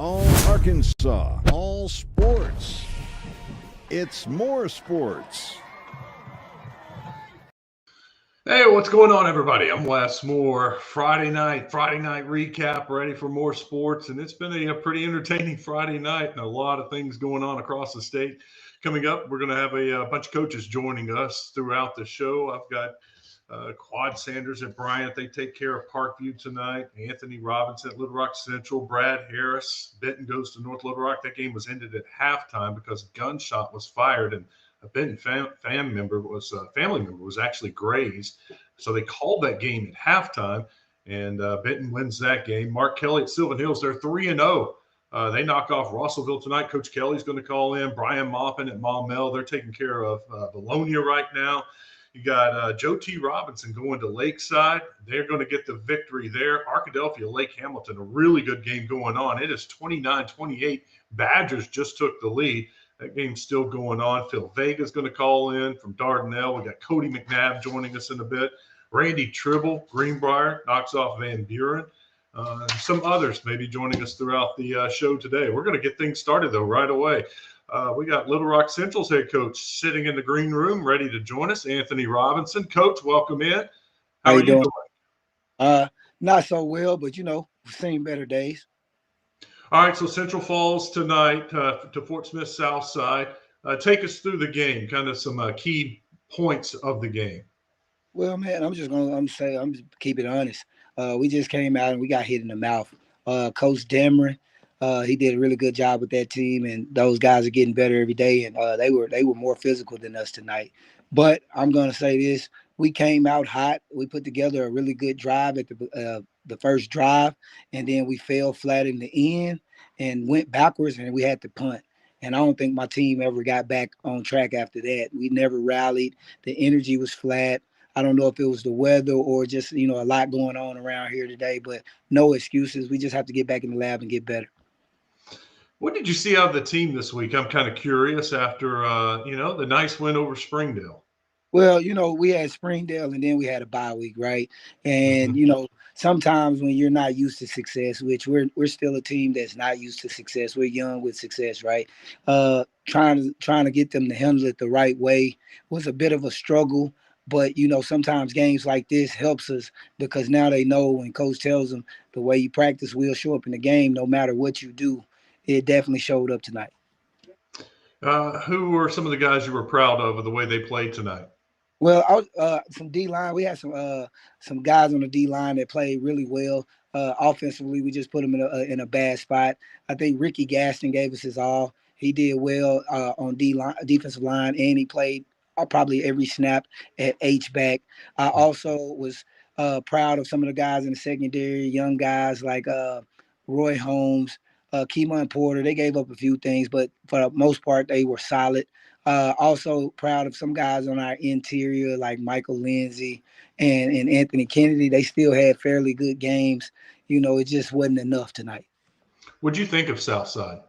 All Arkansas, all sports. It's more sports. Hey, what's going on, everybody? I'm Wes Moore. Friday night recap, ready for more sports. And it's been a pretty entertaining Friday night and a lot of things going on across the state. Coming up, we're going to have a bunch of coaches joining us throughout the show. I've got Quad Sanders at Bryant. They take care of Parkview tonight. Anthony Robinson at Little Rock Central. Brad Harris. Benton goes to North Little Rock. That game was ended at halftime because a gunshot was fired and a Benton family member was actually grazed. So they called that game at halftime, and Benton wins that game. Mark Kelly at Sylvan Hills, they're 3-0. They knock off Russellville tonight. Coach Kelly's going to call in. Brian Maupin at Maumelle, they're taking care of Bologna right now. You got Joe T. Robinson going to Lakeside. They're going to get the victory there. Arkadelphia, Lake Hamilton, a really good game going on. It is 29-28. Badgers just took the lead. That game's still going on. Phil Vega's going to call in from Dardanelle. We got Cody McNabb joining us in a bit. Randy Tribble, Greenbrier, knocks off Van Buren. Some others maybe joining us throughout the show today. We're going to get things started, though, right away. We got Little Rock Central's head coach sitting in the green room ready to join us, Anthony Robinson. Coach, welcome in. How are you doing? Not so well, but, we've seen better days. All right, so Central Falls tonight to Fort Smith Southside. Take us through the game, kind of some key points of the game. Well, man, I'm just keep it honest. We just came out and we got hit in the mouth. Coach Dameron, he did a really good job with that team, and those guys are getting better every day. And they were more physical than us tonight. But I'm gonna say this: we came out hot. We put together a really good drive at the first drive, and then we fell flat in the end and went backwards, and we had to punt. And I don't think my team ever got back on track after that. We never rallied. The energy was flat. I don't know if it was the weather or just, a lot going on around here today, but no excuses. We just have to get back in the lab and get better. What did you see out of the team this week? I'm kind of curious after, the nice win over Springdale. Well, we had Springdale and then we had a bye week, right? And, sometimes when you're not used to success, which we're still a team that's not used to success. We're young with success, right? Trying to get them to handle it the right way was a bit of a struggle. But, sometimes games like this helps us because now they know when coach tells them the way you practice will show up in the game no matter what you do. It definitely showed up tonight. Who were some of the guys you were proud of the way they played tonight? Well, some D-line. We had some guys on the D-line that played really well. Offensively, we just put them in a bad spot. I think Ricky Gaston gave us his all. He did well on defensive line, and he played probably every snap at H-back. I also was proud of some of the guys in the secondary, young guys like Roy Holmes, Keemon Porter. They gave up a few things, but for the most part, they were solid. Also proud of some guys on our interior like Michael Lindsay and Anthony Kennedy. They still had fairly good games. It just wasn't enough tonight. What'd you think of Southside?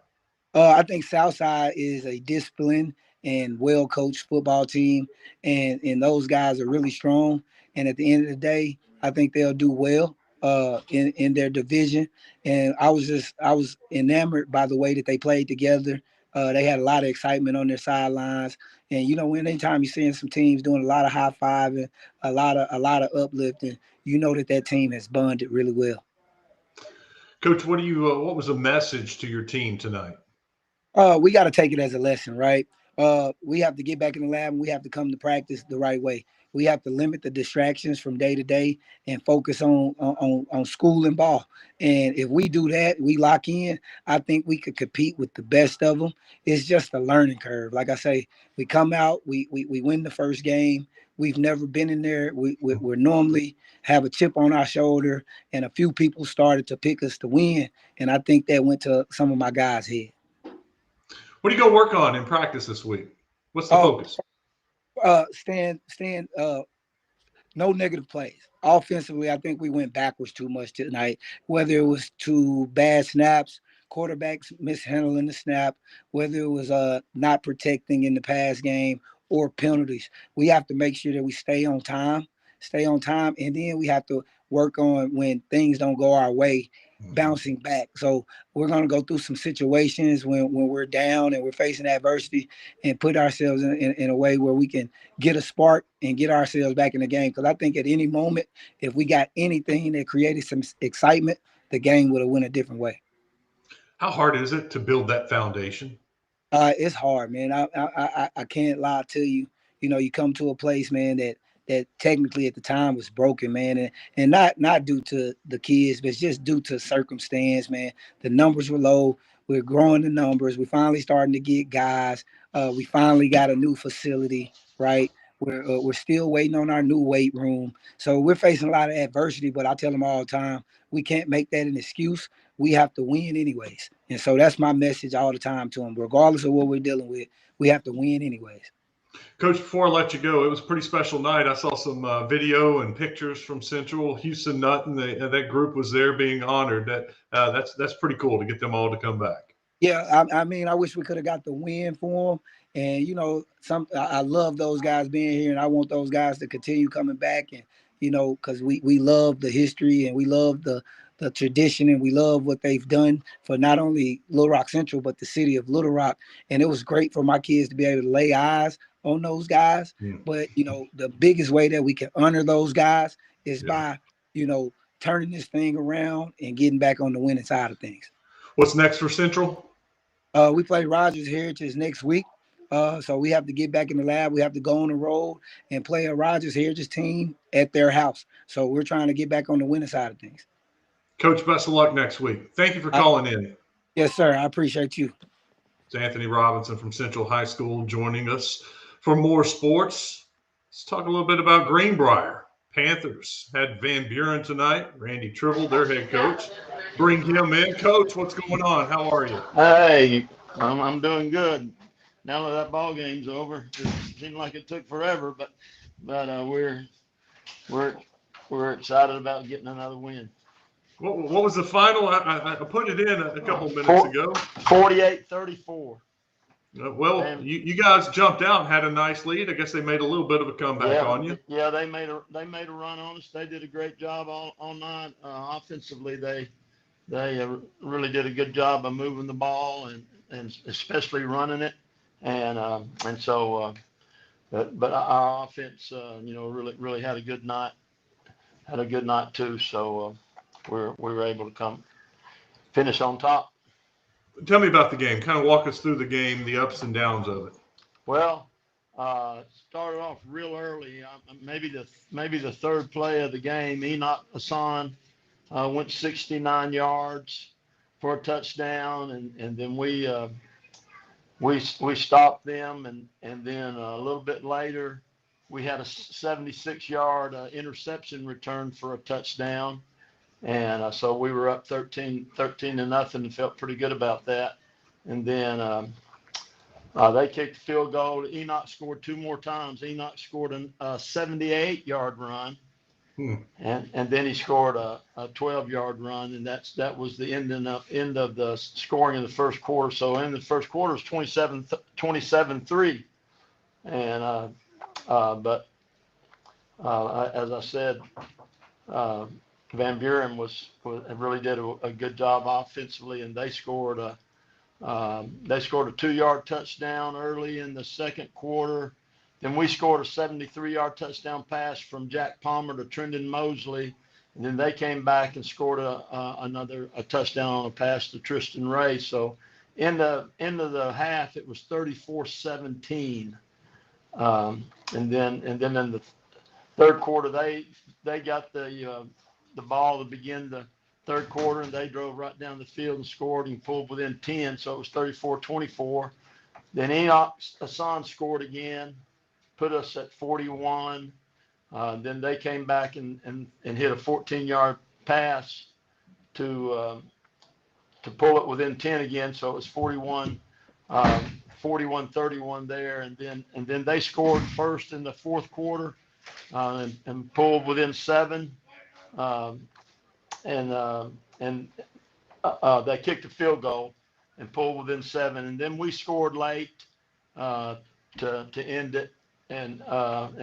I think Southside is a disciplined and well-coached football team, and those guys are really strong. And at the end of the day, I think they'll do well in their division. And I was enamored by the way that they played together. They had a lot of excitement on their sidelines, and anytime you're seeing some teams doing a lot of high fiving, a lot of uplifting, that team has bonded really well. Coach, what was the message to your team tonight? We got to take it as a lesson, right? We have to get back in the lab and we have to come to practice the right way. We have to limit the distractions from day to day and focus on school and ball. And if we do that, we lock in, I think we could compete with the best of them. It's just a learning curve. Like I say, we come out, we win the first game. We've never been in there. We're normally have a chip on our shoulder, and a few people started to pick us to win. And I think that went to some of my guys' head. What do you go work on in practice this week? What's the focus? No negative plays. Offensively, I think we went backwards too much tonight, whether it was to bad snaps, quarterbacks mishandling the snap, whether it was not protecting in the pass game or penalties. We have to make sure that we stay on time, and then we have to work on when things don't go our way. bouncing back. So we're going to go through some situations when we're down and we're facing adversity and put ourselves in a way where we can get a spark and get ourselves back in the game. Because I think at any moment, if we got anything that created some excitement, the game would have went a different way. How hard is it to build that foundation? It's hard, man. I can't lie to you. You know, you come to a place, man, that technically at the time was broken, man, and not due to the kids, but it's just due to circumstance, man. The numbers were low. We're growing the numbers. We're finally starting to get guys. We finally got a new facility, right? We're still waiting on our new weight room. So we're facing a lot of adversity, but I tell them all the time, we can't make that an excuse. We have to win anyways. And so that's my message all the time to them. Regardless of what we're dealing with, we have to win anyways. Coach, before I let you go, it was a pretty special night. I saw some video and pictures from Central. Houston Nutt and that group was there being honored. That's pretty cool to get them all to come back. Yeah, I mean, I wish we could have got the win for them. And you know, I love those guys being here, and I want those guys to continue coming back. And you know, because we love the history and we love the tradition and we love what they've done for not only Little Rock Central but the city of Little Rock. And it was great for my kids to be able to lay eyes on those guys. Yeah. But you know, the biggest way that we can honor those guys is by turning this thing around and getting back on the winning side of things. What's next for Central? We play Rogers Heritage next week. So we have to get back in the lab. We have to go on the road and play a Rogers Heritage team at their house. So we're trying to get back on the winning side of things. Coach, best of luck next week. Thank you for calling in. Yes, sir. I appreciate you. It's Anthony Robinson from Central High School joining us for more sports. Let's talk a little bit about Greenbrier. Panthers had Van Buren tonight. Randy Tribble, their head coach. Bring him in. Coach, what's going on? How are you? Hey, I'm doing good. Now that ball game's over, it seemed like it took forever, but we're excited about getting another win. What was the final? I put it in a couple minutes ago. 48-34. Well, you guys jumped out and had a nice lead. I guess they made a little bit of a comeback on you. Yeah, they made a run on us. They did a great job all night. Offensively, they really did a good job of moving the ball and especially running it. And so, but our offense, really had a good night. Had a good night too. So we were able to finish on top. Tell me about the game. Kind of walk us through the game, the ups and downs of it. Well, started off real early. Maybe the third play of the game, Enoch Hassan went 69 yards for a touchdown, and then we stopped them, and then a little bit later we had a 76-yard interception return for a touchdown. And so we were up 13-0 and felt pretty good about that. And then they kicked the field goal. Enoch scored two more times. Enoch scored a 78-yard run, and then he scored a 12-yard run, and that was the end of the scoring in the first quarter. So in the first quarter it was 27-3, and but as I said. Van Buren really did a good job offensively, and they scored a 2-yard touchdown early in the second quarter. Then we scored a 73-yard touchdown pass from Jack Palmer to Trendon Mosley, and then they came back and scored another touchdown on a pass to Tristan Ray. So in the end of the half, it was 34-17, and then in the third quarter they got the ball to begin the third quarter, and they drove right down the field and scored and pulled within 10. So it was 34-24. Then Enoch Hassan scored again, put us at 41. Then they came back and hit a 14-yard pass to pull it within 10 again. So it was 41-31 there. And then they scored first in the fourth quarter and pulled within 7. They kicked a field goal and pulled within 7, and then we scored late to end it and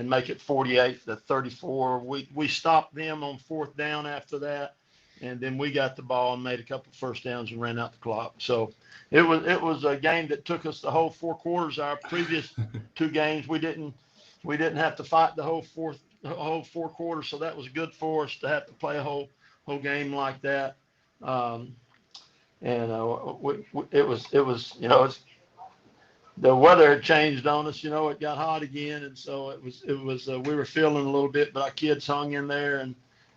make it 48-34. We stopped them on fourth down after that, and then we got the ball and made a couple first downs and ran out the clock. So it was a game that took us the whole 4 quarters. Our previous 2 games, we didn't have to fight the whole 4 quarters, so that was good for us to have to play a whole game like that. It was the weather had changed on us. It got hot again, and so it was we were feeling a little bit, but our kids hung in there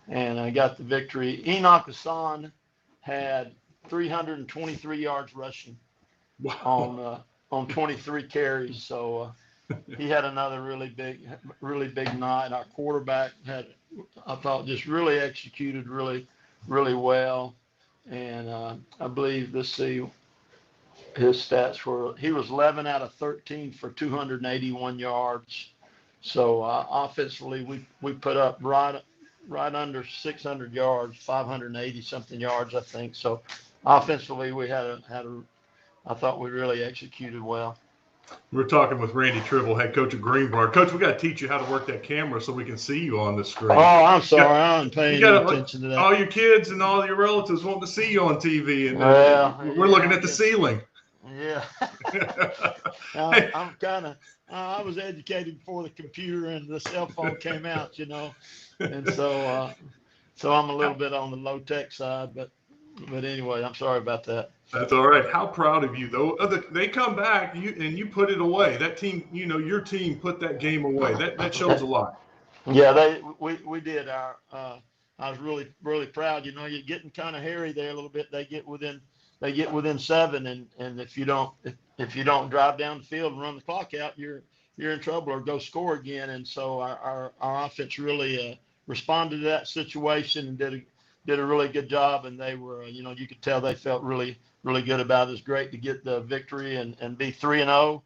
and I got the victory. Enoch Hassan had 323 yards rushing on 23 carries. So he had another really big night. Our quarterback I thought, just really executed really, really well. And I believe, let's see, his stats were, he was 11 out of 13 for 281 yards. So offensively, we put up right under 600 yards, 580 something yards, I think. So offensively, we I thought we really executed well. We're talking with Randy Tribble, head coach of Greenbrier. Coach, we got to teach you how to work that camera so we can see you on the screen. Oh, I'm sorry. I wasn't paying any attention to that. All your kids and all your relatives want to see you on TV, and we're looking at the ceiling. Yeah. I'm kind of, I was educated before the computer and the cell phone came out, and so I'm a little bit on the low tech side, but anyway, I'm sorry about that. That's all right. How proud of you, though. They come back, and you put it away. That team, your team put that game away. That shows a lot. Yeah, we did. I was really, really proud. You're getting kind of hairy there a little bit. They get within 7, and if you don't drive down the field and run the clock out, you're in trouble, or go score again. And so our offense really responded to that situation and did a really good job. And they were, you could tell they felt really, really good about it. It's great to get the victory and be 3-0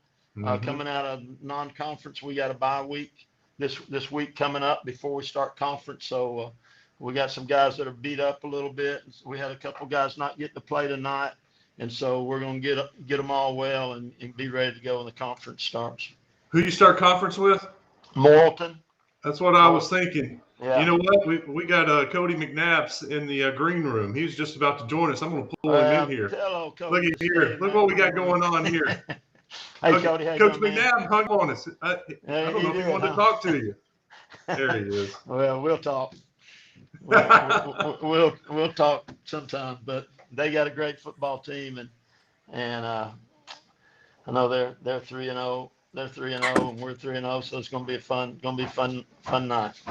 coming out of non-conference. We got a bye week this week coming up before we start conference. So we got some guys that are beat up a little bit. We had a couple guys not getting to play tonight, and so we're going to get them all well and be ready to go when the conference starts. Who you start conference with? Morrilton. That's what I was thinking. Yeah. You know what? We got Cody McNabbs in the green room. He's just about to join us. I'm going to pull him in here. Hello, Cody. Look at here. Look what we got going on here. Hey, Cody. Coach McNabb hung on us. I don't know if he wanted to talk to you. There he is. Well, we'll talk. We'll talk sometime. But they got a great football team, and I know they're 3-0. They're 3-0, and we're 3-0. So it's going to be fun night.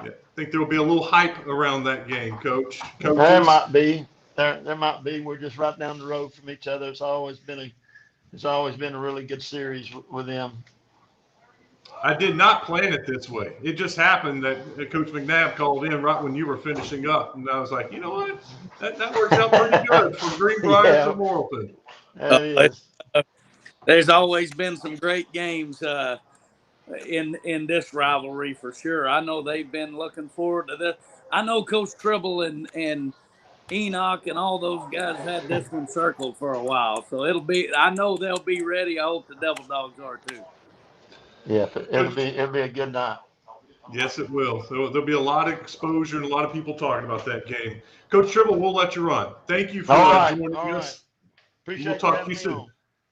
Yeah, I think there will be a little hype around that game, Coach. There might be. There might be. We're just right down the road from each other. It's always been a really good series with them. I did not plan it this way. It just happened that Coach McNabb called in right when you were finishing up, and I was like, you know what? That worked out pretty good for Greenbrier to Morrilton. There's always been some great games in this rivalry for sure. I know they've been looking forward to this. I know Coach Tribble and Enoch and all those guys had this one circled for a while. So I know they'll be ready. I hope the Devil Dogs are too. Yeah, it'll be a good night. Yes, it will. So there'll be a lot of exposure and a lot of people talking about that game. Coach Tribble, we'll let you run. Thank you for joining us. Appreciate we'll talk to you soon.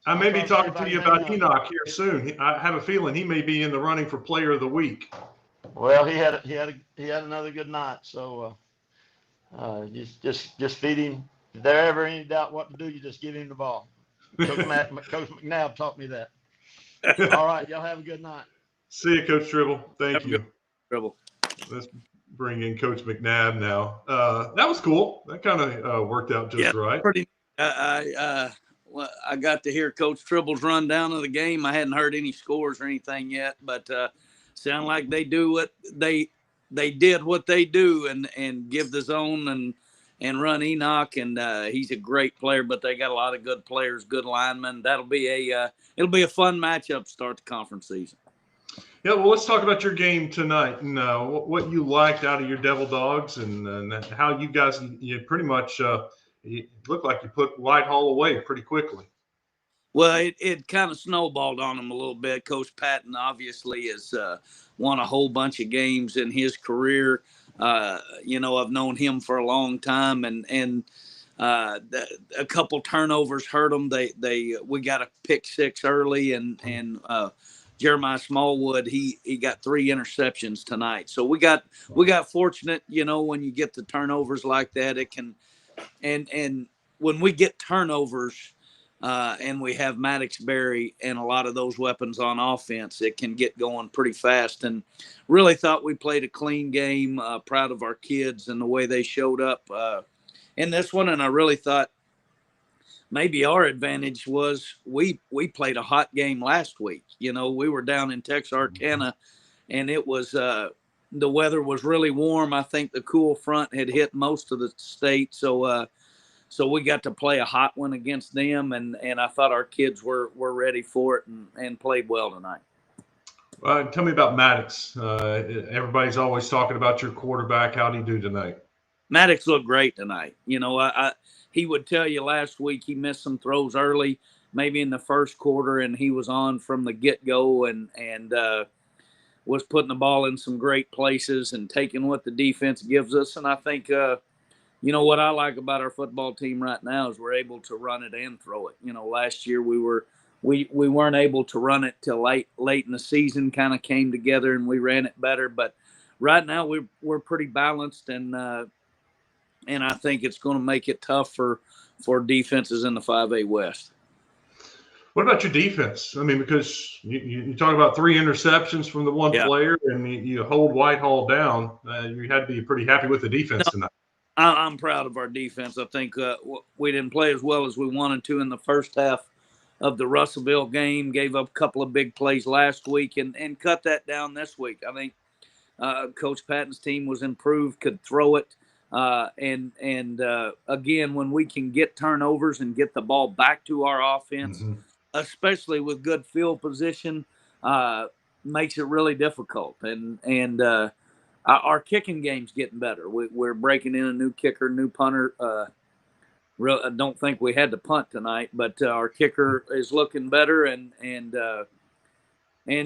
I may be talking to you about Enoch here soon. I have a feeling he may be in the running for Player of the Week. Well, he had another good night. So just feed him. If there's ever any doubt what to do, you just give him the ball. Coach McNabb taught me that. All right, y'all have a good night. See you, Coach Tribble. Thank you. Tribble. Let's bring in Coach McNabb now. That was cool. That kind of worked out just right. Pretty. I got to hear Coach Tribble's rundown of the game. I hadn't heard any scores or anything yet, but sound like they do what they did what they do and give the zone and run Enoch, and he's a great player. But they got a lot of good players, good linemen. That'll be it'll be a fun matchup to start the conference season. Yeah, well, let's talk about your game tonight and what you liked out of your Devil Dogs and how you guys you pretty much. It looked like you put Whitehall away pretty quickly. Well, it kind of snowballed on him a little bit. Coach Patton obviously has won a whole bunch of games in his career. I've known him for a long time, and a couple turnovers hurt them. We got a pick six early, and Jeremiah Smallwood, he got 3 interceptions tonight. So we got fortunate, when you get the turnovers like that, it can, and when we get turnovers, and we have Maddox Berry and a lot of those weapons on offense, it can get going pretty fast. And really thought we played a clean game. Proud of our kids and the way they showed up in this one. And I really thought maybe our advantage was we played a hot game last week. We were down in Texarkana, and it was the weather was really warm. I think the cool front had hit most of the state, so we got to play a hot one against them, and I thought our kids were ready for it and played well tonight. Tell me about Maddox. Everybody's always talking about your quarterback. How'd he do tonight? Maddox looked great tonight. He would tell you last week he missed some throws early, maybe in the first quarter, and he was on from the get-go and was putting the ball in some great places and taking what the defense gives us. And I think what I like about our football team right now is we're able to run it and throw it. Last year we weren't able to run it till late in the season, kind of came together and we ran it better. But right now we're pretty balanced, and I think it's going to make it tough for defenses in the 5A West. What about your defense? I mean, because you talk about 3 interceptions from the one player, and you hold Whitehall down. You had to be pretty happy with the defense tonight. I'm proud of our defense. I think we didn't play as well as we wanted to in the first half of the Russellville game. Gave up a couple of big plays last week and cut that down this week. I think Coach Patton's team was improved, could throw it. Again, when we can get turnovers and get the ball back to our offense, especially with good field position, makes it really difficult. And our kicking game's getting better. We're breaking in a new kicker, new punter. I don't think we had to punt tonight, but our kicker is looking better, and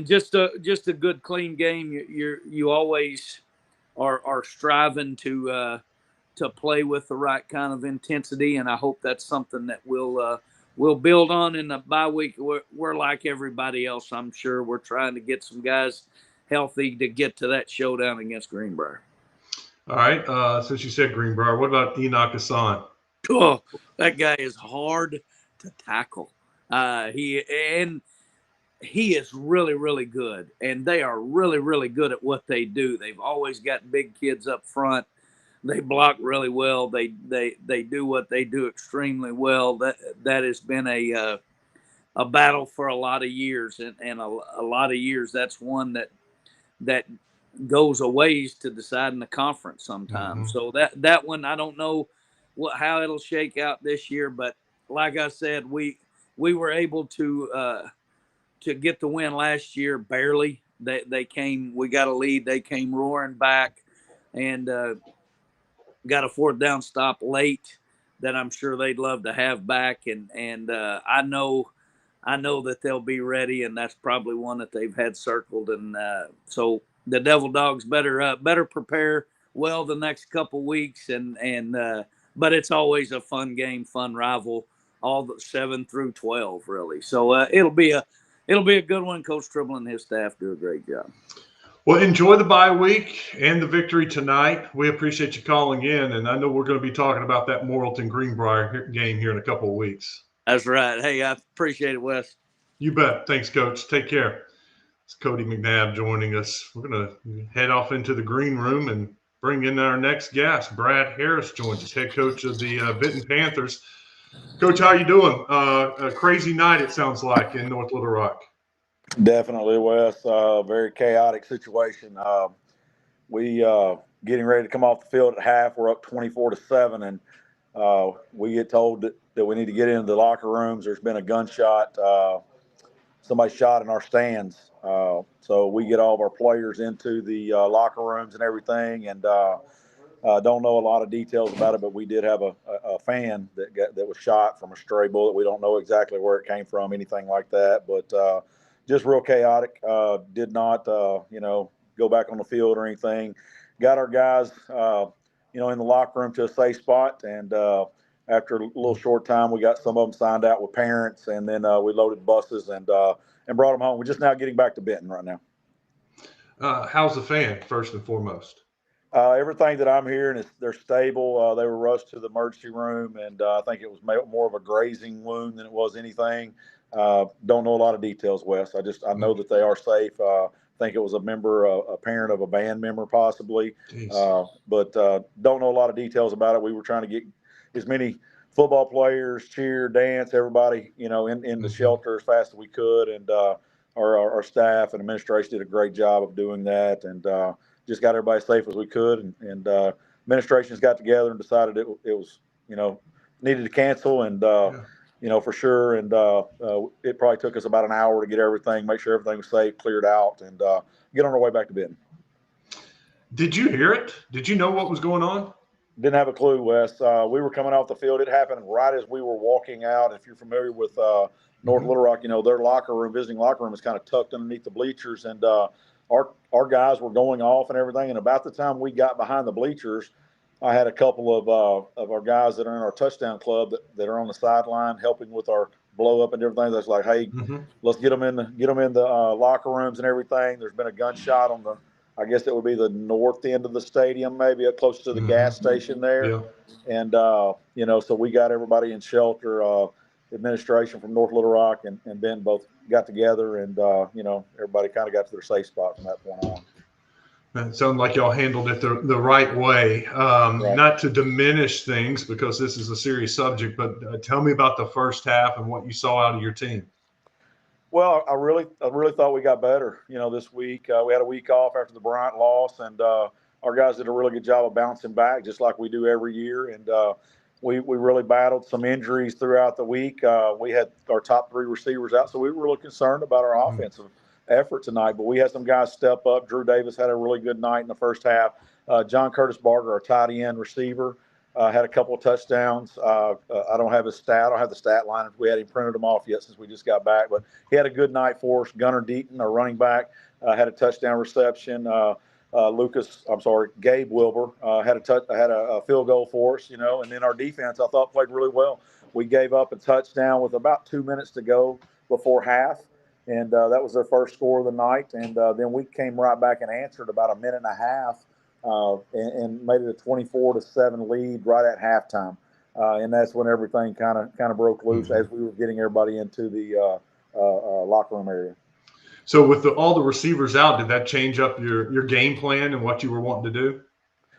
just a good clean game. You always are striving to play with the right kind of intensity, and I hope that's something that we'll build on in the bye week. We're like everybody else, I'm sure. We're trying to get some guys healthy to get to that showdown against Greenbrier. All right. Since you said Greenbrier, what about Enoch Hassan? Oh, that guy is hard to tackle. He is really, really good, and they are really, really good at what they do. They've always got big kids up front. They block really well. They do what they do extremely well. That has been a battle for a lot of years, and a lot of years that's one that goes a ways to decide in the conference sometimes. So that one, I don't know how it'll shake out this year, but like I said, we were able to get the win last year barely. We got a lead, they came roaring back, and got a 4th down stop late that I'm sure they'd love to have back, and I know that they'll be ready, and that's probably one that they've had circled, and so the Devil Dogs better prepare well the next couple weeks, but it's always a fun game, fun rival, all the 7 through 12 really. So it'll be a good one. Coach Tribble and his staff do a great job. Well, enjoy the bye week and the victory tonight. We appreciate you calling in, and I know we're going to be talking about that Morrilton Greenbrier game here in a couple of weeks. That's right. Hey, I appreciate it, Wes. You bet. Thanks, Coach. Take care. It's Cody McNabb joining us. We're going to head off into the green room and bring in our next guest. Brad Harris joins us, head coach of the Benton Panthers. Coach, how you doing? A crazy night, it sounds like, in North Little Rock. Definitely, Wes. Very chaotic situation. We getting ready to come off the field at half. We're up 24-7, and we get told that we need to get into the locker rooms. There's been a gunshot. Somebody shot in our stands. So we get all of our players into the locker rooms and everything, and don't know a lot of details about it, but we did have a fan that was shot from a stray bullet. We don't know exactly where it came from, anything like that, but just real chaotic. Did not, go back on the field or anything. got our guys, in the locker room to a safe spot. And after a little short time, we got some of them signed out with parents, and then we loaded buses and brought them home. We're just now getting back to Benton right now. How's the fan, first and foremost? Everything that I'm hearing is they're stable. They were rushed to the emergency room, and I think it was more of a grazing wound than it was anything. Don't know a lot of details, Wes. I know that they are safe. I think it was a parent of a band member possibly, but don't know a lot of details about it. We were trying to get as many football players, cheer, dance, everybody, in the shelter as fast as we could, and our staff and administration did a great job of doing that, and just got everybody as safe as we could, and administrations got together and decided it was needed to cancel, and for sure, and it probably took us about an hour to get everything, make sure everything was safe, cleared out, and get on our way back to Benton. Did you hear it? Did you know what was going on? Didn't have a clue, Wes. We were coming off the field. It happened right as we were walking out. If you're familiar with North Little Rock, their visiting locker room is kind of tucked underneath the bleachers, and our guys were going off and everything. And about the time we got behind the bleachers, I had a couple of our guys that are in our touchdown club that are on the sideline helping with our blow up and everything. That's like, hey, let's get them in the locker rooms and everything. There's been a gunshot on I guess it would be the north end of the stadium, maybe close to the gas station there. Yeah. And so we got everybody in shelter. Administration from North Little Rock and Ben both got together, and everybody kind of got to their safe spot from that point on. It sounded like y'all handled it the right way. Right. Not to diminish things because this is a serious subject, but tell me about the first half and what you saw out of your team. Well, I really thought we got better. This week we had a week off after the Bryant loss, and our guys did a really good job of bouncing back, just like we do every year. And we really battled some injuries throughout the week. We had our top 3 receivers out, so we were really concerned about our offensive effort tonight. But we had some guys step up. Drew Davis had a really good night in the first half. John Curtis Barger, our tight end receiver, had a couple of touchdowns. I don't have his stat. I don't have the stat line. We hadn't printed them off yet since we just got back. But he had a good night for us. Gunnar Deaton, our running back, had a touchdown reception. Gabe Wilbur had a field goal for us, and then our defense I thought played really well. We gave up a touchdown with about 2 minutes to go before half, and that was their first score of the night. And then we came right back and answered about a minute and a half, and made it a 24-7 lead right at halftime. And that's when everything kind of broke loose as we were getting everybody into the locker room area. So with all the receivers out, did that change up your game plan and what you were wanting to do?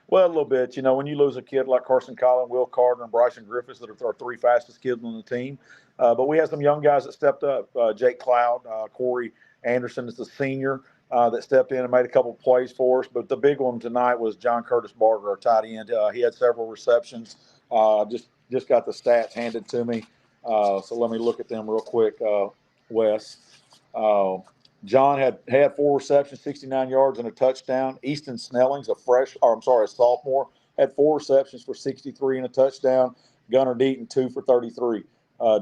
Well, a little bit. When you lose a kid like Carson Collin, Will Carter, and Bryson Griffiths that are our 3 fastest kids on the team. But we had some young guys that stepped up. Jake Cloud, Corey Anderson is the senior that stepped in and made a couple of plays for us. But the big one tonight was John Curtis Barger, our tight end. He had several receptions. Just got the stats handed to me. So let me look at them real quick, Wes. John had 4 receptions, 69 yards, and a touchdown. Easton Snelling's a sophomore, had 4 receptions for 63 and a touchdown. Gunnar Deaton, 2 for 33.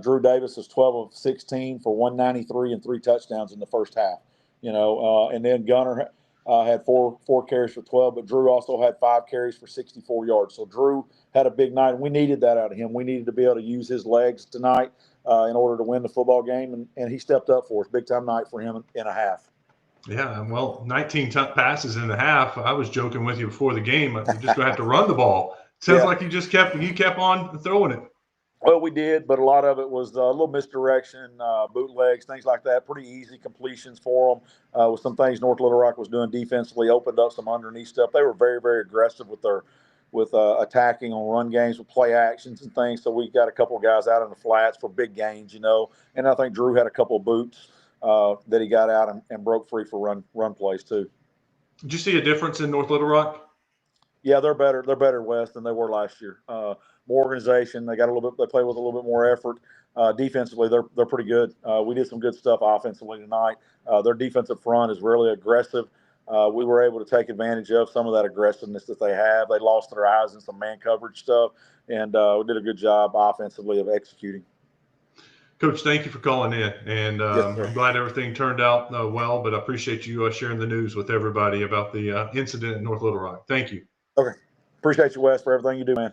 Drew Davis was 12 of 16 for 193 and 3 touchdowns in the first half. And then Gunnar had four carries for 12, but Drew also had 5 carries for 64 yards. So Drew had a big night, and we needed that out of him. We needed to be able to use his legs tonight in order to win the football game, and he stepped up for us. Big time night for him in a half. Yeah, well, 19 passes in the half. I was joking with you before the game. You're just going to have to run the ball. Sounds like you kept on throwing it. Well, we did, but a lot of it was a little misdirection, bootlegs, things like that. Pretty easy completions for them. With some things North Little Rock was doing defensively, opened up some underneath stuff. They were very, very aggressive with attacking on run games with play actions and things. So we got a couple of guys out in the flats for big gains, And I think Drew had a couple of boots that he got out and broke free for run plays too. Did you see a difference in North Little Rock? Yeah, they're better. They're better West than they were last year. More organization. They got they play with a little bit more effort. Defensively, they're pretty good. We did some good stuff offensively tonight. Their defensive front is really aggressive. We were able to take advantage of some of that aggressiveness that they have. They lost their eyes in some man coverage stuff, and we did a good job offensively of executing. Coach, thank you for calling in, and Yes, sir. I'm glad everything turned out well. But I appreciate you sharing the news with everybody about the incident at North Little Rock. Thank you. Okay. Appreciate you, Wes, for everything you do, man.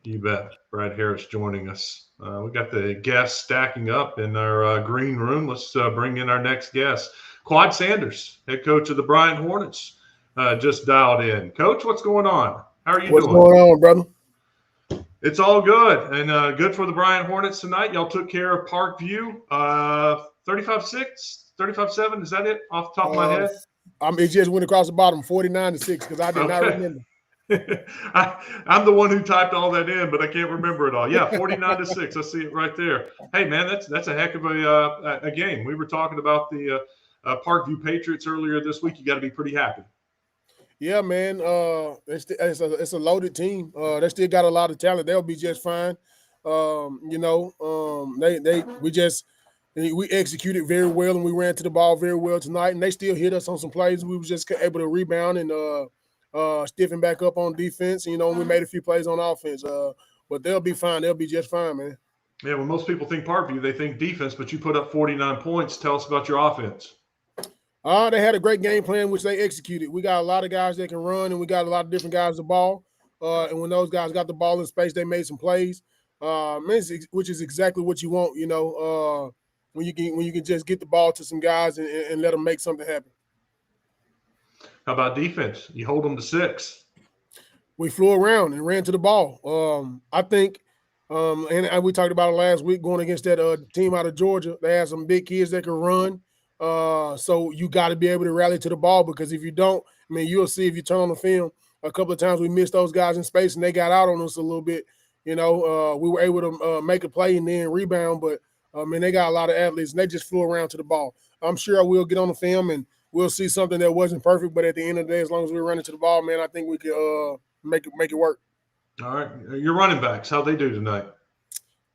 You bet. Brad Harris joining us. We got the guests stacking up in our green room. Let's bring in our next guest. Quad Sanders, head coach of the Bryant Hornets, just dialed in. Coach, what's going on? How are you What's doing? going on, brother? It's all good, and good for the Bryant Hornets tonight. Y'all took care of Parkview, 35-6, 35-7. Is that it off the top of my head? It just went across the bottom, 49-6, because I did not Okay. remember. I'm the one who typed all that in, but I can't remember it all. Yeah, 49-6. I see it right there. Hey, man, that's a heck of a game. We were talking about the Parkview Patriots earlier this week. You got to be pretty happy. Yeah, man. It's a loaded team. They still got a lot of talent. They'll be just fine. We executed very well, and we ran to the ball very well tonight. And they still hit us on some plays. We were just able to rebound and stiffen back up on defense. We made a few plays on offense. But they'll be fine. They'll be just fine, man. Yeah, when most people think Parkview, they think defense, but you put up 49 points. Tell us about your offense. They had a great game plan, which they executed. We got a lot of guys that can run, and we got a lot of different guys to ball. And when those guys got the ball in space, they made some plays, which is exactly what you want. When you can just get the ball to some guys and let them make something happen. How about defense? You hold them to 6. We flew around and ran to the ball. I think, and we talked about it last week, going against that team out of Georgia. They had some big kids that can run. So you got to be able to rally to the ball, because if you don't, you'll see if you turn on the film, a couple of times we missed those guys in space and they got out on us a little bit. We were able to make a play and then rebound, but they got a lot of athletes and they just flew around to the ball. I'm sure we'll get on the film and we'll see something that wasn't perfect, but at the end of the day, as long as we're running to the ball, man, I think we could make it work. All right, your running backs, how'd they do tonight?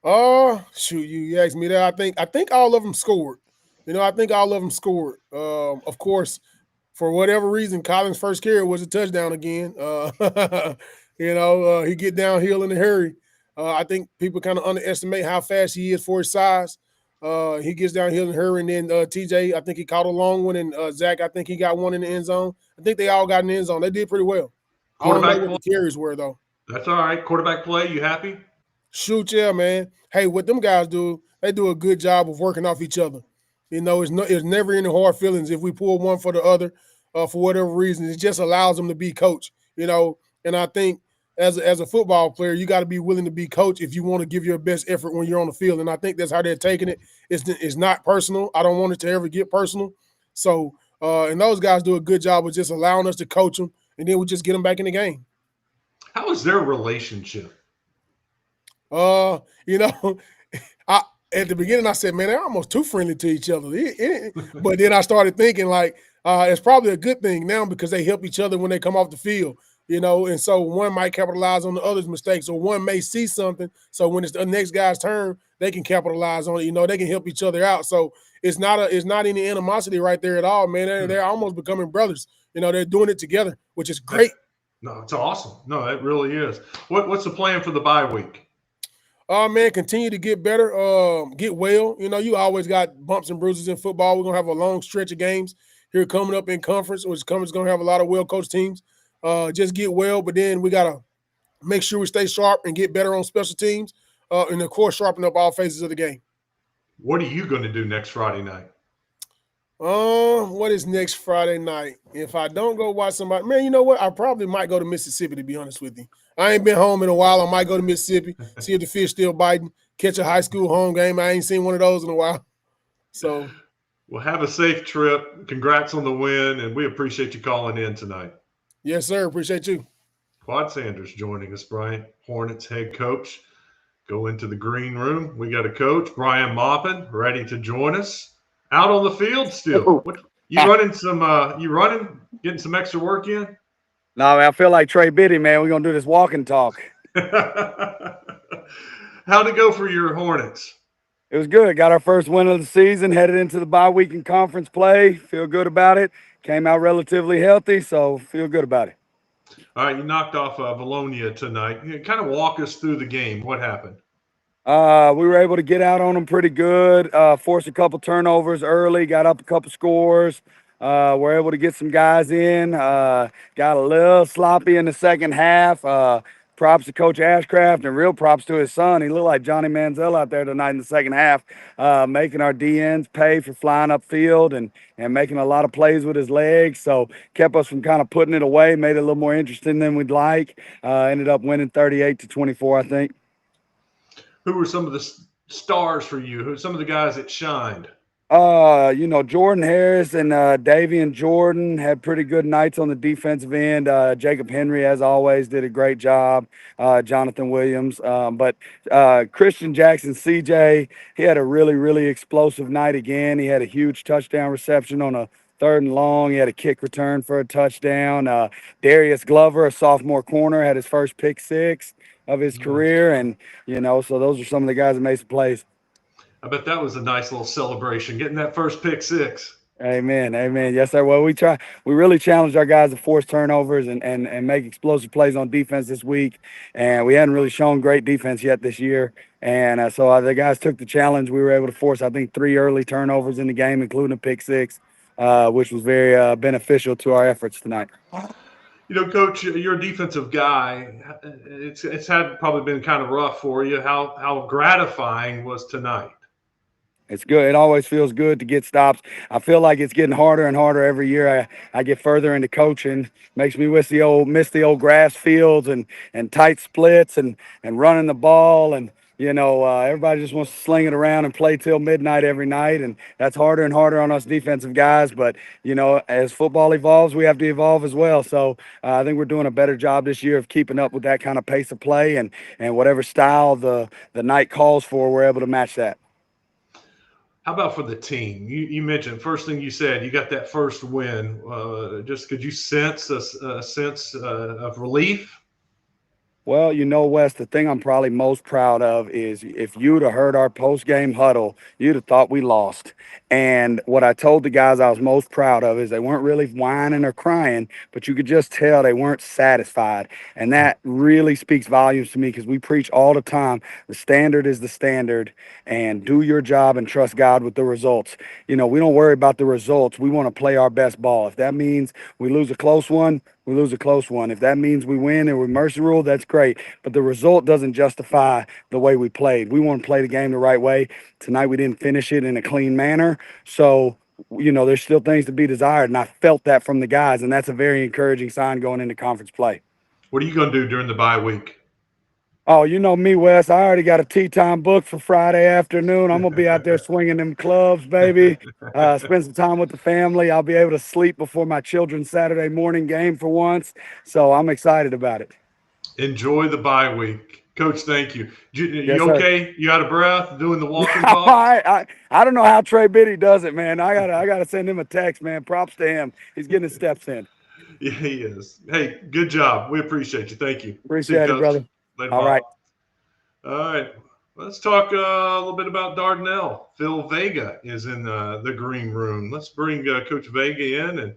You asked me that. I think all of them scored. I think all of them scored. Of course, for whatever reason, Collins' first carry was a touchdown again. He get downhill in a hurry. I think people kind of underestimate how fast he is for his size. He gets downhill in a hurry, and then TJ, I think he caught a long one, and Zach, I think he got one in the end zone. I think they all got in the end zone. They did pretty well. I don't know what the carries were, though. That's all right. Quarterback play, you happy? Shoot, yeah, man. Hey, what them guys do, they do a good job of working off each other. It's never any hard feelings if we pull one for the other for whatever reason. It just allows them to be coach, And I think as a football player, you got to be willing to be coach if you want to give your best effort when you're on the field. And I think that's how they're taking it. It's not personal. I don't want it to ever get personal. So, and those guys do a good job of just allowing us to coach them, and then we just get them back in the game. How is their relationship? At the beginning, I said, man, they're almost too friendly to each other. But then I started thinking, it's probably a good thing now because they help each other when they come off the field, and so one might capitalize on the other's mistakes, or one may see something. So when it's the next guy's turn, they can capitalize on it. They can help each other out. So it's not any animosity right there at all, man. They're almost becoming brothers. They're doing it together, which is great. No, it's awesome. No, it really is. What's the plan for the bye week? Man, continue to get better, get well. You always got bumps and bruises in football. We're going to have a long stretch of games here coming up in conference, which is going to have a lot of well-coached teams. Just get well, but then we got to make sure we stay sharp and get better on special teams, and, of course, sharpen up all phases of the game. What are you going to do next Friday night? What is next Friday night? If I don't go watch somebody, man, you know what? I probably might go to Mississippi, to be honest with you. I ain't been home in a while. I might go to Mississippi, see if the fish still biting, catch a high school home game. I ain't seen one of those in a while. So, well, have a safe trip. Congrats on the win, and we appreciate you calling in tonight. Yes, sir. Appreciate you. Quad Sanders joining us, Bryant Hornets head coach. Go into the green room. We got a coach, Brian Maupin, ready to join us. Out on the field still. Getting some extra work in? No, man, I feel like Trey Biddy, man. We're going to do this walk and talk. How'd it go for your Hornets? It was good. Got our first win of the season, headed into the bye week in conference play. Feel good about it. Came out relatively healthy, so feel good about it. All right, you knocked off Valonia tonight. Kind of walk us through the game. What happened? We were able to get out on them pretty good, forced a couple turnovers early, got up a couple scores. We're able to get some guys in, got a little sloppy in the second half. Props to Coach Ashcraft and real props to his son. He looked like Johnny Manziel out there tonight in the second half, making our DNs pay for flying upfield and making a lot of plays with his legs. So kept us from kind of putting it away, made it a little more interesting than we'd like. Ended up winning 38-24, I think. Who were some of the stars for you? Who some of the guys that shined? Jordan Harris and Davian Jordan had pretty good nights on the defensive end. Jacob Henry, as always, did a great job. Jonathan Williams. But Christian Jackson, CJ, he had a really, really explosive night again. He had a huge touchdown reception on a 3rd and long. He had a kick return for a touchdown. Darius Glover, a sophomore corner, had his first pick six of his career. And, so those are some of the guys that made some plays. I bet that was a nice little celebration, getting that first pick six. Amen. Yes, sir. Well, we really challenged our guys to force turnovers and make explosive plays on defense this week. And we hadn't really shown great defense yet this year. And so the guys took the challenge. We were able to force, I think, 3 early turnovers in the game, including a pick six, which was very beneficial to our efforts tonight. Coach, you're a defensive guy. It's had probably been kind of rough for you. How gratifying was tonight? It's good. It always feels good to get stops. I feel like it's getting harder and harder every year. I get further into coaching. Makes me miss the old grass fields and tight splits and running the ball. And, everybody just wants to sling it around and play till midnight every night. And that's harder and harder on us defensive guys. But, as football evolves, we have to evolve as well. So I think we're doing a better job this year of keeping up with that kind of pace of play and whatever style the night calls for, we're able to match that. How about for the team? You mentioned, first thing you said, you got that first win. Just could you sense a sense of relief? Well, Wes, the thing I'm probably most proud of is if you'd have heard our post-game huddle, you'd have thought we lost. And what I told the guys I was most proud of is they weren't really whining or crying, but you could just tell they weren't satisfied. And that really speaks volumes to me because we preach all the time, the standard is the standard, and do your job and trust God with the results. We don't worry about the results. We want to play our best ball. If that means we lose a close one, we lose a close one. If that means we win and we mercy rule, that's great. But the result doesn't justify the way we played. We want to play the game the right way. Tonight we didn't finish it in a clean manner. So, there's still things to be desired. And I felt that from the guys. And that's a very encouraging sign going into conference play. What are you going to do during the bye week? Oh, you know me, Wes. I already got a tea time booked for Friday afternoon. I'm going to be out there swinging them clubs, baby. Spend some time with the family. I'll be able to sleep before my children's Saturday morning game for once. So I'm excited about it. Enjoy the bye week. Coach, thank you. You Yes, okay? sir. You out of breath doing the walking talk? I don't know how Trey Biddy does it, man. I gotta send him a text, man. Props to him. He's getting his steps in. Yeah, he is. Hey, good job. We appreciate you. Thank you. Appreciate it, brother. Later, All Bob. right. All right. Let's talk a little bit about Dardanelle. Phil Vega is in the green room. Let's bring Coach Vega in and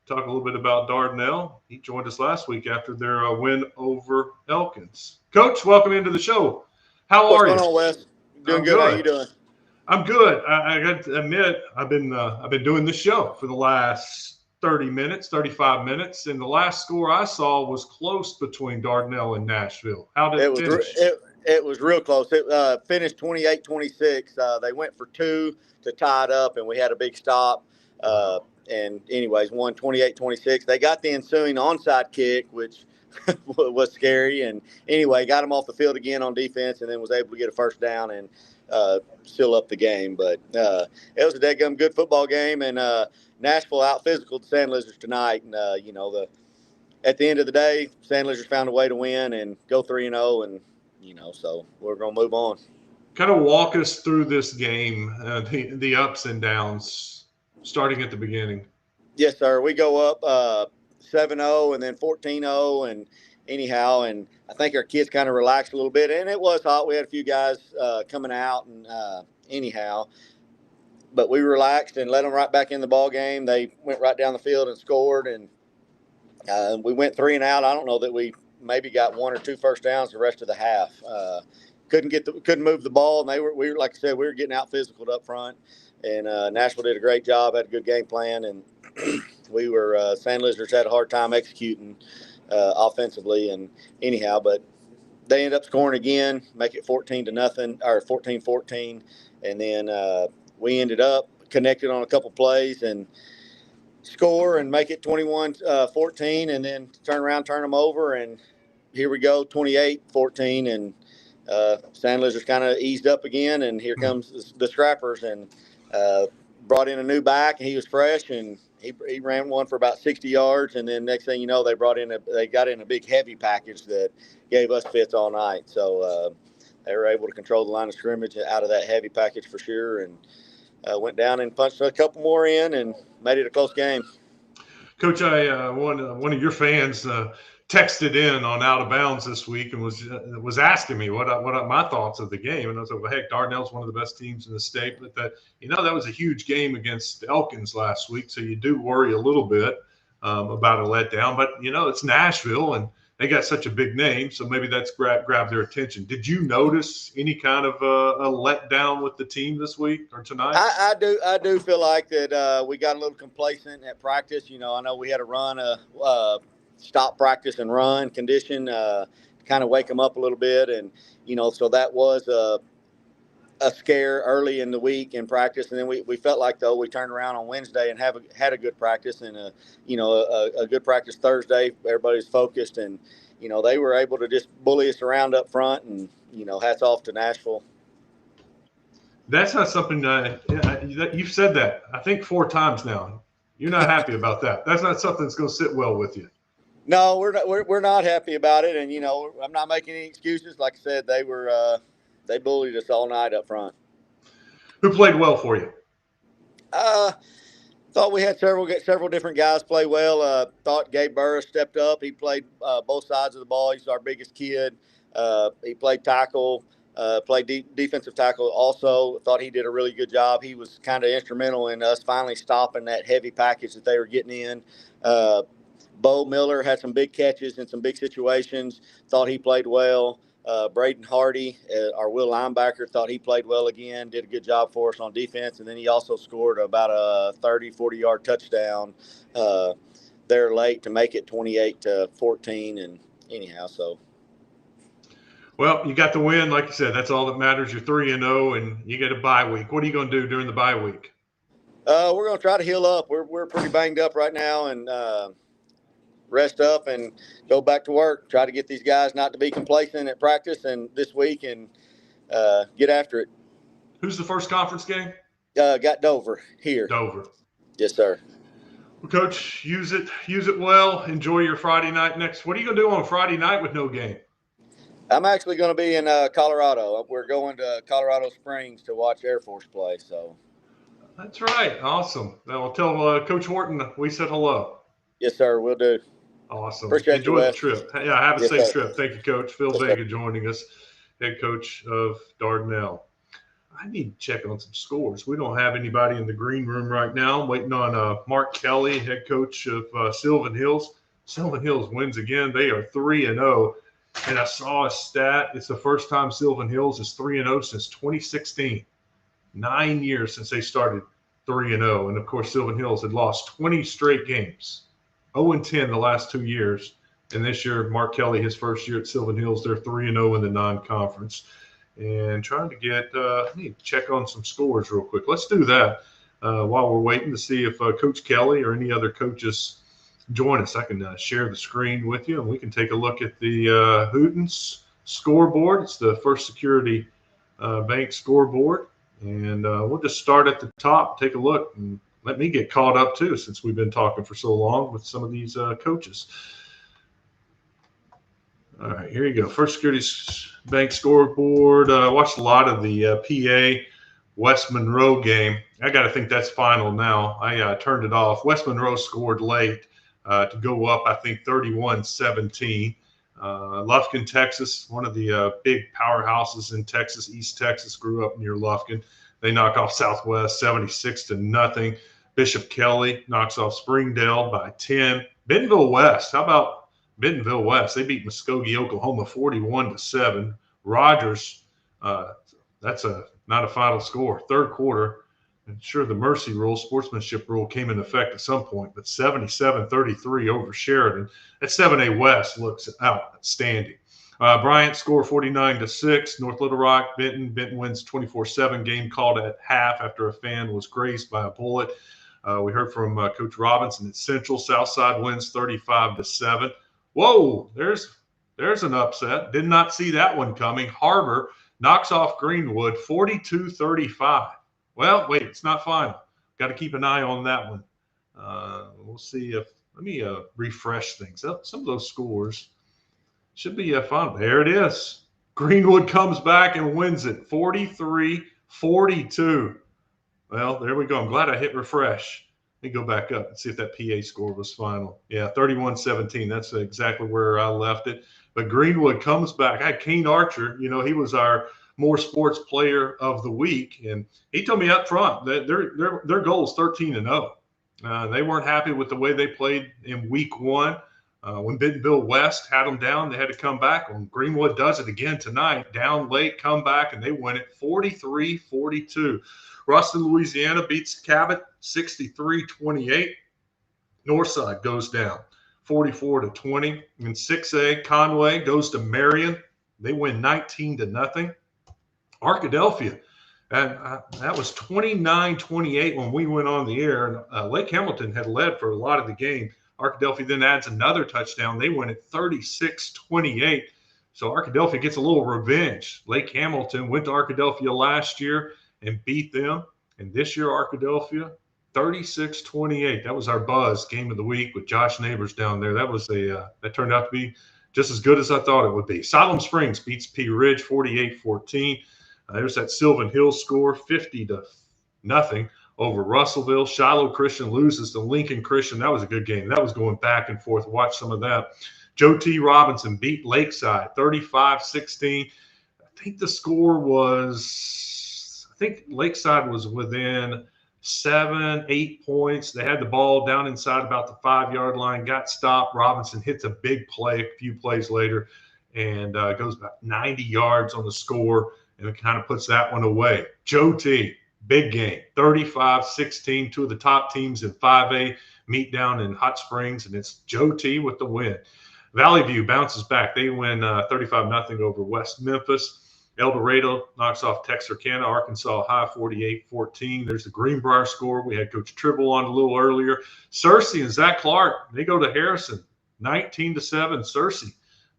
talk a little bit about Dardanelle. He joined us last week after their win over Elkins. Coach, welcome into the show. How are you? What's going on, Wes? Doing good. How you doing? I'm good. I got to admit, I've been doing this show for the last 35 minutes, and the last score I saw was close between Dardanelle and Nashville. How did it finish? It was real close. It finished 28-26. They went for 2 to tie it up, and we had a big stop. And anyways, won 28-26. They got the ensuing onside kick, which was scary. And anyway, got them off the field again on defense, and then was able to get a first down and seal up the game. But it was a dadgum good football game, and Nashville out-physicaled the Sand Lizards tonight. And, at the end of the day, Sand Lizards found a way to win and go 3-0, and, so we're going to move on. Kind of walk us through this game, the ups and downs, starting at the beginning. Yes, sir. We go up 7-0 and then 14-0, and anyhow, and I think our kids kind of relaxed a little bit, and it was hot. We had a few guys coming out, and anyhow, but we relaxed and let them right back in the ball game. They went right down the field and scored, and we went 3 and out. I don't know that we maybe got 1 or 2 first downs the rest of the half. couldn't move the ball, and we were like I said, we were getting out physical up front, and Nashville did a great job, had a good game plan, and Sand Lizards had a hard time executing offensively, and anyhow, but they ended up scoring again, make it 14-0 or 14-14, and then we ended up connected on a couple plays and score and make it 21-14, and then turn around, turn them over, and here we go, 28-14, and Sand Lizards kind of eased up again, and here comes the Scrappers, and brought in a new back, and he was fresh, and he ran one for about 60 yards, and then next thing you know, they got in a big heavy package that gave us fits all night. So they were able to control the line of scrimmage out of that heavy package for sure, and went down and punched a couple more in and made it a close game. Coach, one of your fans texted in on Out of Bounds this week and was asking me what are my thoughts of the game, and I was like, well, heck, Dardanelle's one of the best teams in the state, but that was a huge game against Elkins last week, so you do worry a little bit about a letdown, but it's Nashville and they got such a big name, so maybe that's grabbed their attention. Did you notice any kind of a letdown with the team this week or tonight? I do feel like that we got a little complacent at practice. I know we had to run stop practice and run condition, kind of wake them up a little bit. And, so that was a scare early in the week in practice. And then we felt like, though, we turned around on Wednesday and had a good practice and, a good practice Thursday. Everybody's focused and, they were able to just bully us around up front and, hats off to Nashville. That's not something you've said that, I think 4 times now. You're not happy about that. That's not something that's going to sit well with you. No, we're not happy about it, and I'm not making any excuses. Like I said, they bullied us all night up front. Who played well for you? Thought we had several different guys play well. Thought Gabe Burris stepped up. He played both sides of the ball. He's our biggest kid. He played tackle, played defensive tackle also. Thought he did a really good job. He was kind of instrumental in us finally stopping that heavy package that they were getting in. Bo Miller had some big catches in some big situations. Thought he played well. Braden Hardy, our will linebacker, thought he played well again, did a good job for us on defense. And then he also scored about a 30, 40-yard touchdown there late to make it 28-14. And anyhow, so. Well, you got the win. Like you said, that's all that matters. You're 3-0, and you get a bye week. What are you going to do during the bye week? We're going to try to heal up. We're pretty banged up right now, and rest up and go back to work. Try to get these guys not to be complacent at practice and this week and get after it. Who's the first conference game? Got Dover here. Dover. Yes, sir. Well, Coach, use it well. Enjoy your Friday night next. What are you going to do on Friday night with no game? I'm actually going to be in Colorado. We're going to Colorado Springs to watch Air Force play. So. That's right. Awesome. Well, tell Coach Horton we said hello. Yes, sir. We'll do. Awesome. Appreciate Enjoy you, the trip. Yeah, have a yes, safe sir. trip. Thank you, Coach. Phil Vega joining us, head coach of Dardanelle. I need to check on some scores. We don't have anybody in the green room right now. I'm waiting on Mark Kelly, head coach of Sylvan Hills. Sylvan Hills wins again. They are 3-0. And I saw a stat. It's the first time Sylvan Hills is 3-0 since 2016. 9 years since they started 3-0. And, of course, Sylvan Hills had lost 20 straight games. 0-10 the last 2 years. And this year, Mark Kelly, his first year at Sylvan Hills, they're 3-0 in the non-conference. And trying to get I need to check on some scores real quick. Let's do that while we're waiting to see if Coach Kelly or any other coaches join us. I can share the screen with you, and we can take a look at the Hootens scoreboard. It's the First Security Bank scoreboard. And we'll just start at the top, take a look, and let me get caught up too, since we've been talking for so long with some of these coaches. All right, here you go. First Security Bank scoreboard. Watched a lot of the PA West Monroe game. I got to think that's final now. I turned it off. West Monroe scored late to go up, I think, 31-17. Lufkin, Texas, one of the big powerhouses in Texas, East Texas, grew up near Lufkin. They knock off Southwest 76-0. Bishop Kelly knocks off Springdale by 10. Bentonville West, how about Bentonville West? They beat Muskogee, Oklahoma 41-7. Rogers That's not a final score. Third quarter, and sure, the mercy rule, sportsmanship rule came into effect at some point, but 77-33 over Sheridan. That 7A West looks outstanding. Bryant score 49-6. North Little Rock, Benton. Benton wins 24-7. Game called at half after a fan was grazed by a bullet. We heard from Coach Robinson at Central. Southside wins 35-7. Whoa, there's an upset. Did not see that one coming. Harbor knocks off Greenwood 42-35. Well, wait, it's not final. Got to keep an eye on that one. We'll see if – let me refresh things. Some of those scores should be final. There it is. Greenwood comes back and wins it 43-42. Well, there we go. I'm glad I hit refresh. Let me go back up and see if that PA score was final. Yeah, 31-17. That's exactly where I left it. But Greenwood comes back. I had Kane Archer. You know, he was our More Sports Player of the Week, and he told me up front that their goal is 13-0. They weren't happy with the way they played in week one. When Bentonville West had them down, they had to come back. When Greenwood does it again tonight, down late, come back, and they win it 43-42. Ruston, Louisiana beats Cabot 63-28. Northside goes down 44-20. In 6A, Conway goes to Marion. They win 19-0. Arkadelphia, and that was 29-28 when we went on the air. And Lake Hamilton had led for a lot of the game. Arkadelphia then adds another touchdown. They win it 36-28. So Arkadelphia gets a little revenge. Lake Hamilton went to Arkadelphia last year and beat them. And this year, Arkadelphia, 36-28. That was our buzz game of the week with Josh Neighbors down there. That was that turned out to be just as good as I thought it would be. Siloam Springs beats Pea Ridge 48-14. There's that Sylvan Hills score, 50-0 over Russellville. Shiloh Christian loses to Lincoln Christian. That was a good game. That was going back and forth. Watch some of that. Joe T. Robinson beat Lakeside 35-16. I think the score was, I think Lakeside was within 7-8 points. They had the ball down inside about the 5-yard line, got stopped. Robinson hits a big play a few plays later and goes about 90 yards on the score, and it kind of puts that one away. Joe T., big game, 35-16. Two of the top teams in 5A meet down in Hot Springs, and it's Joe T. with the win. Valley View bounces back. They win 35-0 over West Memphis. El Dorado knocks off Texarkana. Arkansas High 48-14. There's the Greenbrier score. We had Coach Tribble on a little earlier. Searcy and Zach Clark, they go to Harrison, 19-7. Searcy,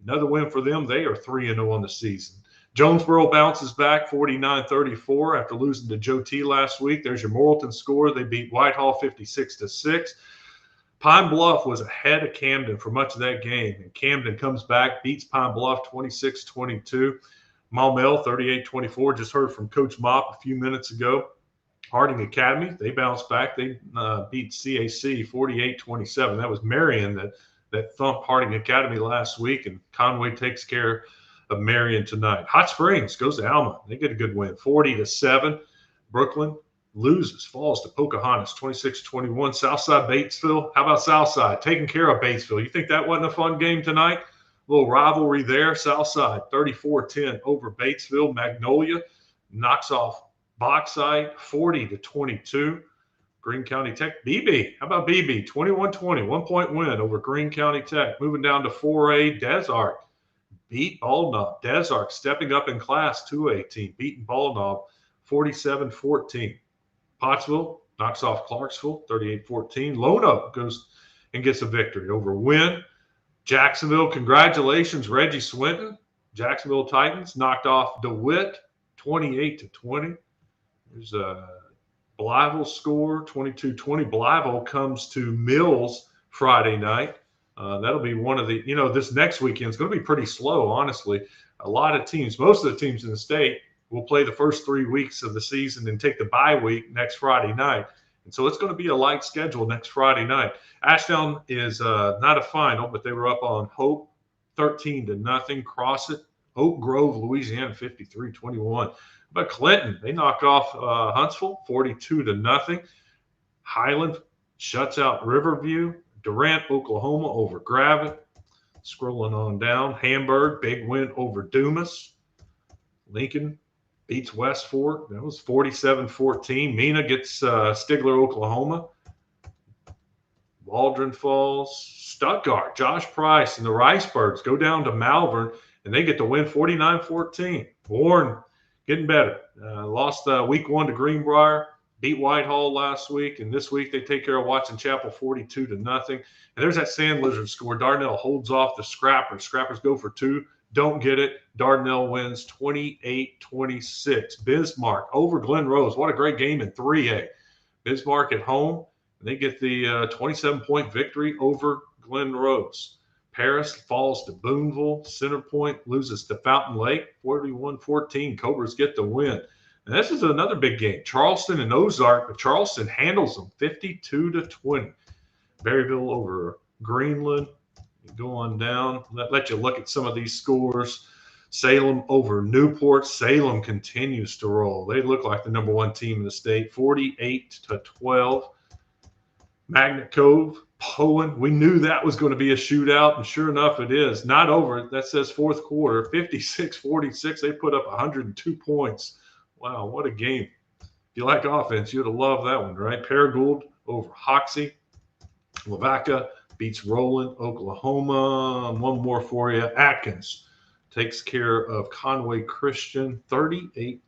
another win for them. They are 3-0 on the season. Jonesboro bounces back 49-34 after losing to Joe T last week. There's your Morrilton score. They beat Whitehall 56-6. Pine Bluff was ahead of Camden for much of that game, and Camden comes back, beats Pine Bluff 26-22. Maumelle 38-24. Just heard from Coach Mop a few minutes ago. Harding Academy, they bounced back. They beat CAC 48-27. That was Marion that thumped Harding Academy last week, and Conway takes care of Marion tonight. Hot Springs goes to Alma. They get a good win, 40-7. Brooklyn loses, falls to Pocahontas, 26-21. Southside Batesville. How about Southside taking care of Batesville? You think that wasn't a fun game tonight? A little rivalry there. Southside 34-10 over Batesville. Magnolia knocks off Bauxite 40-22. Greene County Tech. BB. How about BB? 21-20. 1-point win over Greene County Tech. Moving down to 4A. Des Arc beat Bald-Knob. Des Arc stepping up in class 2A team. Beating Bald-Knob 47-14. Pottsville knocks off Clarksville 38-14. Lone Oak goes and gets a victory over Wynn. Jacksonville, congratulations, Reggie Swinton. Jacksonville Titans knocked off DeWitt 28-20. There's a Blytheville score 22-20. Blytheville comes to Mills Friday night. That'll be one of the, this next weekend is going to be pretty slow, honestly. A lot of teams, most of the teams in the state will play the first 3 weeks of the season and take the bye week next Friday night. And so it's going to be a light schedule next Friday night. Ashdown is not a final, but they were up on Hope 13-0. Crossett, Oak Grove, Louisiana 53-21. But Clinton, they knocked off Huntsville 42-0. Highland shuts out Riverview. Durant, Oklahoma over Gravett. Scrolling on down. Hamburg, big win over Dumas. Lincoln beats West Fork. That was 47-14. Mena gets Stigler, Oklahoma. Waldron Falls, Stuttgart, Josh Price, and the Ricebirds go down to Malvern, and they get the win 49-14. Warren getting better. Lost week 1 to Greenbrier, beat Whitehall last week, and this week they take care of Watson Chapel 42-0. And there's that Sand Lizard score. Dardanelle holds off the Scrappers. Scrappers go for 2. Don't get it. Dardanelle wins 28-26. Bismarck over Glen Rose. What a great game in 3A. Bismarck at home. They get the 27-point victory over Glen Rose. Paris falls to Boonville. Center Point loses to Fountain Lake 41-14. Cobras get the win. And this is another big game. Charleston and Ozark, but Charleston handles them 52-20. Berryville over Greenland. Go on down. Let you look at some of these scores. Salem over Newport. Salem continues to roll. They look like the number 1 team in the state, 48-12. Magnet Cove, Poen. We knew that was going to be a shootout, and sure enough, it is. Not over. That says fourth quarter, 56-46. They put up 102 points. Wow, what a game. If you like offense, you'd have loved that one, right? Paragould over Hoxie. Lavaca beats Roland, Oklahoma. One more for you. Atkins takes care of Conway Christian, 38-0.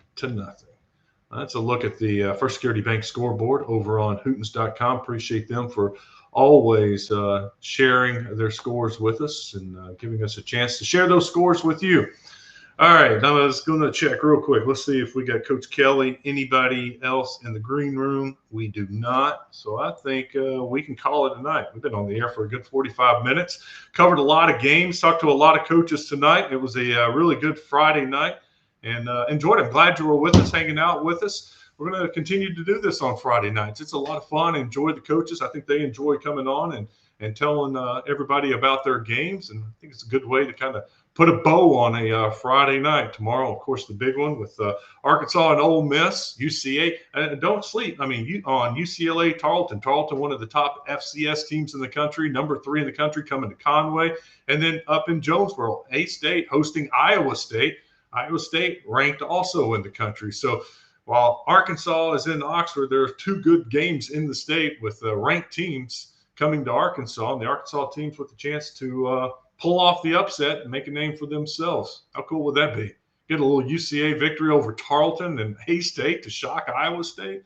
That's a look at the First Security Bank scoreboard over on Hootens.com. Appreciate them for always sharing their scores with us and giving us a chance to share those scores with you. All right, now I was going to check real quick. Let's see if we got Coach Kelly. Anybody else in the green room? We do not. So I think we can call it a night. We've been on the air for a good 45 minutes. Covered a lot of games. Talked to a lot of coaches tonight. It was a really good Friday night. And enjoyed it. I'm glad you were with us, hanging out with us. We're going to continue to do this on Friday nights. It's a lot of fun. Enjoy the coaches. I think they enjoy coming on and telling everybody about their games. And I think it's a good way to kind of put a bow on a Friday night. Tomorrow, of course, the big one with Arkansas and Ole Miss, UCA. And don't sleep. I mean, on UCLA, Tarleton. Tarleton, one of the top FCS teams in the country, number 3 in the country, coming to Conway. And then up in Jonesboro, A-State hosting Iowa State. Iowa State ranked also in the country. So while Arkansas is in Oxford, there are 2 good games in the state with ranked teams coming to Arkansas, and the Arkansas teams with the chance to pull off the upset and make a name for themselves. How cool would that be? Get a little UCA victory over Tarleton and A-State to shock Iowa State.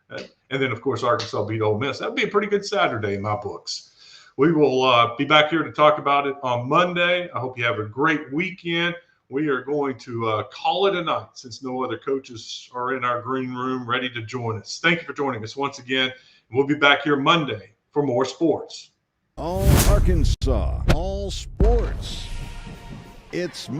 And then, of course, Arkansas beat Ole Miss. That would be a pretty good Saturday in my books. We will be back here to talk about it on Monday. I hope you have a great weekend. We are going to call it a night since no other coaches are in our green room ready to join us. Thank you for joining us once again. We'll be back here Monday for more sports. All Arkansas, all sports. It's more.